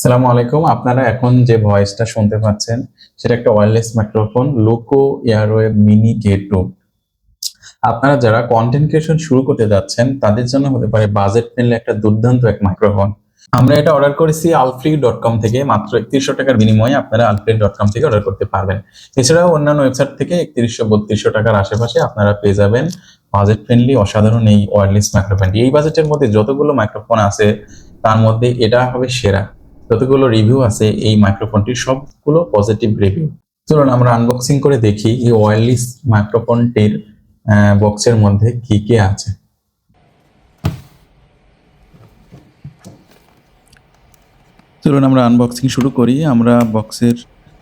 আসসালামু আলাইকুম। আপনারা এখন যে ভয়েসটা শুনতে পাচ্ছেন সেটা একটা ওয়্যারলেস মাইক্রোফোন লোকো এয়ারওয়েভ মিনি K2। আপনারা যারা কন্টেন্ট ক্রিয়েশন শুরু করতে যাচ্ছেন তাদের জন্য হতে পারে বাজেট ফ্রেন্ডলি একটা দুর্দান্ত এক মাইক্রোফোন। আমরা এটা অর্ডার করেছি alfree.com থেকে। মাত্র ৩১০০ টাকার বিনিময়ে আপনারা alfree.com থেকে অর্ডার করতে পারবেন। এছাড়াও অন্যান্য ওয়েবসাইট থেকে ৩১০০-৩২০০ টাকার আশেপাশে আপনারা পেয়ে যাবেন বাজেট ফ্রেন্ডলি অসাধারণ এই ওয়্যারলেস মাইক্রোফোনটি। এই বাজেটের মধ্যে যতগুলো মাইক্রোফোন আছে তার মধ্যে এটা হবে সেরা। যতগুলো রিভিউ আছে এই মাইক্রোফোনটির সবগুলো পজিটিভ রিভিউ। চলুন আমরা আনবক্সিং করে দেখি এই ওয়্যারলেস মাইক্রোফোনটির বক্সের মধ্যে কি কি আছে। চলুন আমরা আনবক্সিং শুরু করি। আমরা বক্সের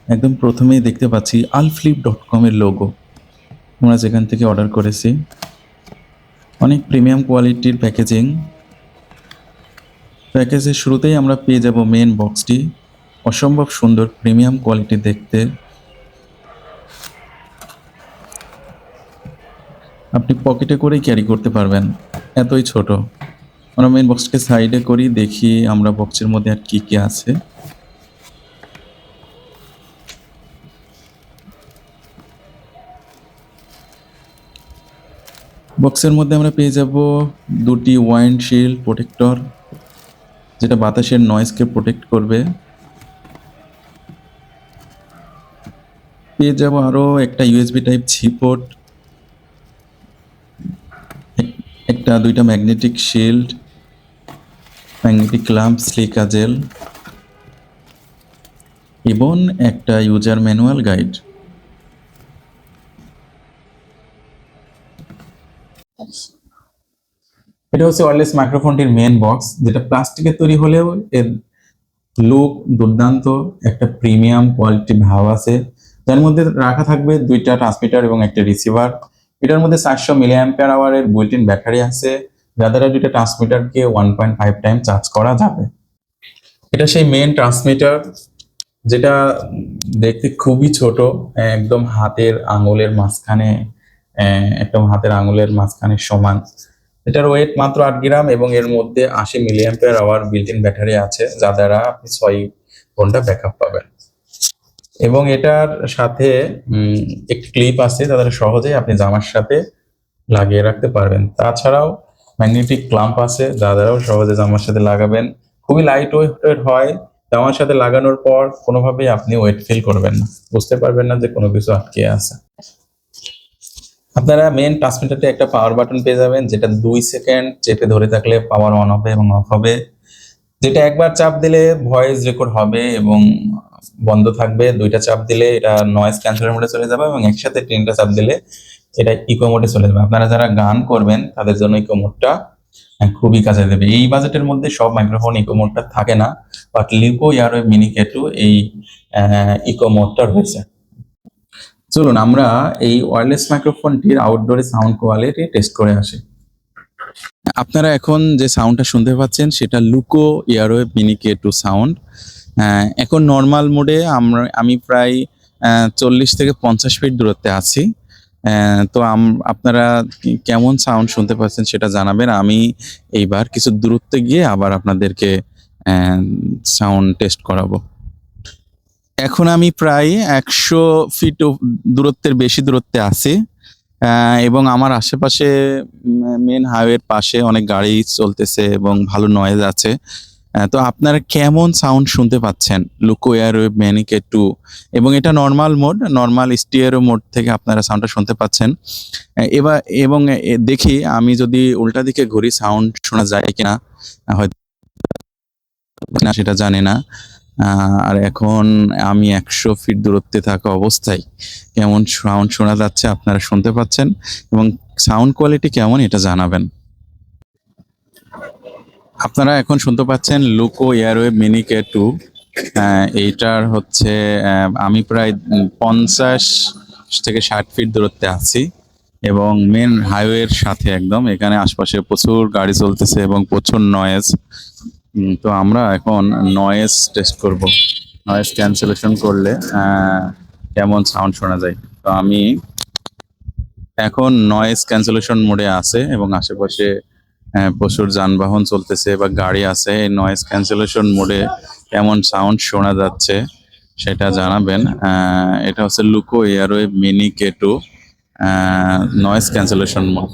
একদম প্রথমেই দেখতে পাচ্ছি alflip.com এর লোগো। আমরা যেখান থেকে অর্ডার করেছি অনেক প্রিমিয়াম কোয়ালিটির প্যাকেজিং। প্যাকেজের শুরুতেই আমরা পেয়ে যাব মেন বক্সটি, অসম্ভব সুন্দর প্রিমিয়াম কোয়ালিটি দেখতে। আপনি পকেটে করেই ক্যারি করতে পারবেন, এতই ছোট। আমরা মেন বক্সটাকে সাইডে করি, দেখি আমরা বক্সের মধ্যে আর কি কি আছে। বক্সের মধ্যে আমরা পেয়ে যাব দুটি ওয়াইন্ডশিল্ড প্রোটেক্টর, যেটা বাতাসের নয়েজকে প্রোটেক্ট করবে। পেয়ে যাব আরও একটা ইউএসবি টাইপ সি পোর্ট, দুইটা magnetic shield, magnetic lamp, silica gel এবং একটা ইউজার ম্যানুয়াল গাইড। এটা হচ্ছে ওয়্যারলেস মাইক্রোফোনটির মেন বক্স, যেটা প্লাস্টিকের তৈরি হলেও এর লুক দুর্দান্ত, একটা প্রিমিয়াম কোয়ালিটি ভাব আছে। যার মধ্যে রাখা থাকবে দুইটা ট্রান্সমিটার এবং একটা রিসিভার। এটার মধ্যে 400 মিলিঅ্যাম্পিয়ার আওয়ারের বুইল্ট ইন ব্যাটারি আছে, যা দ্বারা দুইটা ট্রান্সমিটারকে 1.5 টাইম চার্জ করা যাবে। এটা সেই মেন ট্রান্সমিটার, যেটা দেখতে খুবই ছোট, একদম হাতের আঙুলের মাঝখানে, সমান। এটার ওয়েট মাত্র 8 গ্রাম এবং এর মধ্যে 80 milliampere hour built in battery আছে, যা দ্বারা আপনি 6 ঘন্টা ব্যাকআপ পাবেন। এবং এটার সাথে একটি ক্লিপ আছে, যা দ্বারা সহজেই আপনি জামার সাথে লাগিয়ে রাখতে পারবেন। তাছাড়াও ম্যাগনেটিক ক্লাম্প আছে, যা দ্বারাও সহজে জামার সাথে লাগাবেন। খুবই লাইট ওয়েট হয়, জামার সাথে লাগানোর পর কোনোভাবেই আপনি ওয়েট ফিল করবেন না, বুঝতে পারবেন না যে কোনো কিছু আটকে আছে। আপনারা মেন ট্রান্সমিটারতে একটা পাওয়ার বাটন পেয়ে যাবেন, যেটা 2 সেকেন্ড চেপে ধরে থাকলে পাওয়ার অন হবে এবং অফ হবে। যেটা একবার চাপ দিলে ভয়েস রেকর্ড হবে এবং বন্ধ থাকবে, দুইটা চাপ দিলে এটা নয়েজ ক্যান্সেলের মোডে চলে যাবে এবং একসাথে 3টা চাপ দিলে এটা ইকো মোডে চলে যাবে। আপনারা যারা গান করবেন তাদের জন্য ইকো মোডটা খুবই কাজে দেবে। এই বাজেটের মধ্যে সব মাইক্রোফোন ইকো মোডটা থাকে না, বাট লিকো এয়ারওয়েভ মিনি K2 এই ইকো মোডটা রয়েছে। চলুন আমরা এই ওয়্যারলেস মাইক্রোফোনটির আউটডোরে সাউন্ড কোয়ালিটি টেস্ট করে আসি। আপনারা এখন যে সাউন্ডটা শুনতে পাচ্ছেন সেটা লুকো এয়ারওয়েভ মিনি K2 সাউন্ড। এখন নর্মাল মোডে আমি প্রায় 40 থেকে 50 ফিট দূরত্বে আছি। তো আপনারা কেমন সাউন্ড শুনতে পাচ্ছেন সেটা জানাবেন। আমি এইবার কিছু দূরত্বে গিয়ে আবার আপনাদেরকে সাউন্ড টেস্ট করাবো। এখন আমি প্রায় 100 ফিট দূরত্বের বেশি দূরত্বে আছি এবং আমার আশেপাশে মেন হাইওয়ের পাশে অনেক গাড়ি চলতেছে এবং ভালো নয়েজ আছে। তো আপনারা কেমন সাউন্ড শুনতে পাচ্ছেন লুকো এয়ারওয়েভ মিনি K2? এবং এটা normal mode, normal stereo mode থেকে আপনারা সাউন্ডটা শুনতে পাচ্ছেন। এবার এবং দেখি আমি যদি উল্টা দিকে ঘুরি সাউন্ড শোনা যায় কিনা, হয়তো না সেটা জানি না। আর এখন আমি 100 ফিট দূরত্বে থাকা অবস্থায় কেমন সাউন্ড শোনা যাচ্ছে আপনারা শুনতে পাচ্ছেন এবং সাউন্ড কোয়ালিটি কেমন এটা জানাবেন। আপনারা এখন শুনতে পাচ্ছেন লুকো এয়ারওয়েভ মিনি K2। এইটার হচ্ছে আমি প্রায় 50 থেকে 60 ফিট দূরত্বে আছি এবং মেন হাইওয়ের সাথে একদম। এখানে আশপাশে প্রচুর গাড়ি চলতেছে এবং প্রচুর নয়েজ। তো আমরা এখন নয়েজ টেস্ট করব, নয়েজ ক্যান্সেলেশন করলে কেমন সাউন্ড শোনা যায়। তো আমি এখন নয়েজ ক্যান্সেলেশন মোডে আছে এবং আশেপাশে প্রচুর যানবাহন চলতেছে বা গাড়ি আছে, এই নয়েজ ক্যান্সেলেশন মোডে কেমন সাউন্ড শোনা যাচ্ছে সেটা জানাবেন। এটা হচ্ছে লুকো Airwave mini K2 noise cancellation mode.